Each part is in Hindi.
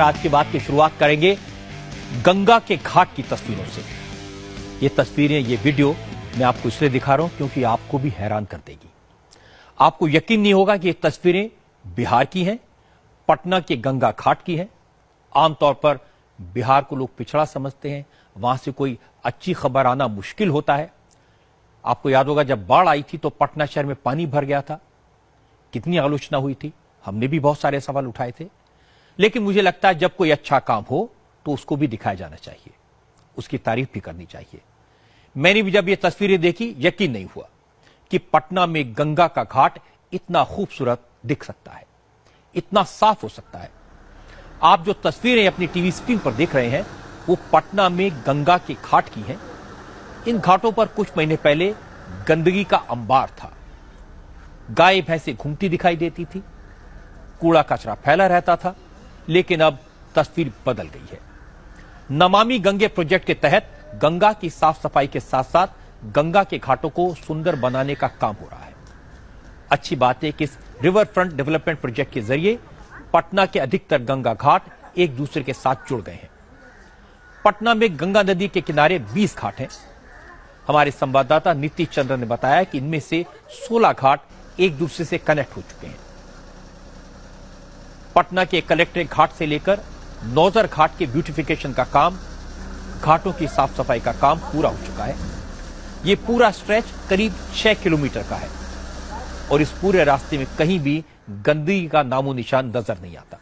आज की बात की शुरुआत करेंगे गंगा के घाट की तस्वीरों से। ये तस्वीरें, ये वीडियो मैं आपको इसलिए दिखा रहा हूं क्योंकि आपको भी हैरान कर देगी। आपको यकीन नहीं होगा कि ये तस्वीरें बिहार की हैं, पटना के गंगा घाट की हैं। आमतौर पर बिहार को लोग पिछड़ा समझते हैं, वहां से कोई अच्छी खबर आना मुश्किल होता है। आपको याद होगा जब बाढ़ आई थी तो पटना शहर में पानी भर गया था, कितनी आलोचना हुई थी, हमने भी बहुत सारे सवाल उठाए थे। लेकिन मुझे लगता है जब कोई अच्छा काम हो तो उसको भी दिखाया जाना चाहिए, उसकी तारीफ भी करनी चाहिए। मैंने भी जब ये तस्वीरें देखी यकीन नहीं हुआ कि पटना में गंगा का घाट इतना खूबसूरत दिख सकता है, इतना साफ हो सकता है। आप जो तस्वीरें अपनी टीवी स्क्रीन पर देख रहे हैं वो पटना में गंगा के घाट की हैं। इन घाटों पर कुछ महीने पहले गंदगी का अंबार था, गाय भैंसें घूमती दिखाई देती थी, कूड़ा कचरा फैला रहता था। लेकिन अब तस्वीर बदल गई है। नमामि गंगे प्रोजेक्ट के तहत गंगा की साफ सफाई के साथ साथ गंगा के घाटों को सुंदर बनाने का काम हो रहा है। अच्छी बात है कि इस रिवर फ्रंट डेवलपमेंट प्रोजेक्ट के जरिए पटना के अधिकतर गंगा घाट एक दूसरे के साथ जुड़ गए हैं। पटना में गंगा नदी के किनारे 20 घाट हैं। हमारे संवाददाता नीतीश चंद्र ने बताया कि इनमें से 16 घाट एक दूसरे से कनेक्ट हो चुके हैं। पटना के कलेक्ट्रेट घाट से लेकर नौजर घाट के ब्यूटिफिकेशन का काम, घाटों की साफ सफाई का काम पूरा हो चुका है। यह पूरा स्ट्रेच करीब 6 किलोमीटर का है और इस पूरे रास्ते में कहीं भी गंदगी का नामो निशान नजर नहीं आता।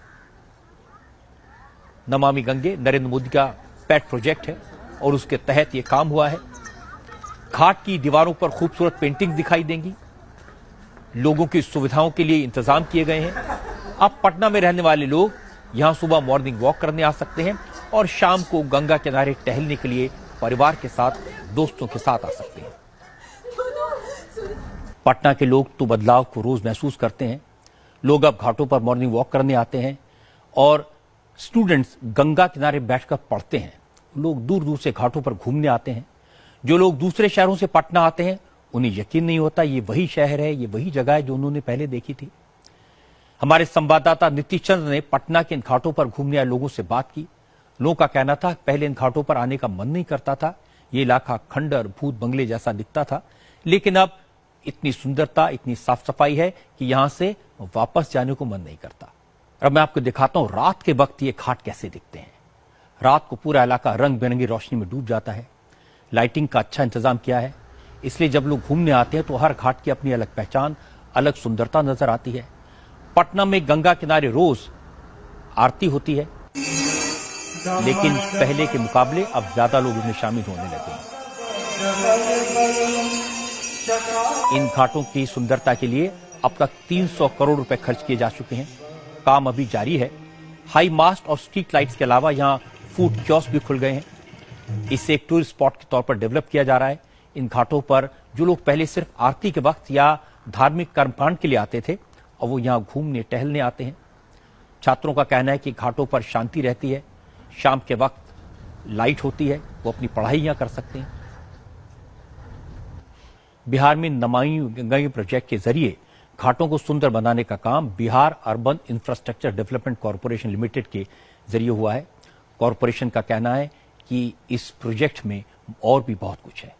नमामि गंगे नरेंद्र मोदी का पेट प्रोजेक्ट है और उसके तहत यह काम हुआ है। घाट की दीवारों पर खूबसूरत पेंटिंग दिखाई देंगी। लोगों की सुविधाओं के लिए इंतजाम किए गए हैं। अब पटना में रहने वाले लोग यहां सुबह मॉर्निंग वॉक करने आ सकते हैं और शाम को गंगा किनारे टहलने के लिए परिवार के साथ, दोस्तों के साथ आ सकते हैं। पटना के लोग तो बदलाव को रोज महसूस करते हैं। लोग अब घाटों पर मॉर्निंग वॉक करने आते हैं और स्टूडेंट्स गंगा किनारे बैठकर पढ़ते हैं। लोग दूर दूर से घाटों पर घूमने आते हैं। जो लोग दूसरे शहरों से पटना आते हैं उन्हें यकीन नहीं होता ये वही शहर है, ये वही जगह है जो उन्होंने पहले देखी थी। हमारे संवाददाता नीतीश चंद्र ने पटना के इन घाटों पर घूमने आए लोगों से बात की। लोगों का कहना था पहले इन घाटों पर आने का मन नहीं करता था, ये इलाका खंडर भूत बंगले जैसा दिखता था, लेकिन अब इतनी सुंदरता, इतनी साफ सफाई है कि यहां से वापस जाने को मन नहीं करता। अब मैं आपको दिखाता हूं रात के वक्त ये घाट कैसे दिखते हैं। रात को पूरा इलाका रंग बिरंगी रोशनी में डूब जाता है। लाइटिंग का अच्छा इंतजाम किया है, इसलिए जब लोग घूमने आते हैं तो हर घाट की अपनी अलग पहचान, अलग सुंदरता नजर आती है। पटना में गंगा किनारे रोज आरती होती है, लेकिन पहले के मुकाबले अब ज्यादा लोग इसमें शामिल होने लगे हैं। इन घाटों की सुंदरता के लिए अब तक 300 करोड़ रुपए खर्च किए जा चुके हैं। काम अभी जारी है। हाई मास्ट और स्ट्रीट लाइट्स के अलावा यहां फूड कियोस्क भी खुल गए हैं। इसे एक टूरिस्ट स्पॉट के तौर पर डेवलप किया जा रहा है। इन घाटों पर जो लोग पहले सिर्फ आरती के वक्त या धार्मिक कर्मकांड के लिए आते थे और वो यहां घूमने टहलने आते हैं। छात्रों का कहना है कि घाटों पर शांति रहती है, शाम के वक्त लाइट होती है, वो अपनी पढ़ाई यहां कर सकते हैं। बिहार में नमामि गंगे प्रोजेक्ट के जरिए घाटों को सुंदर बनाने का काम Bihar urban infrastructure development corporation limited के जरिए हुआ है। कॉर्पोरेशन का कहना है कि इस प्रोजेक्ट में और भी बहुत कुछ है।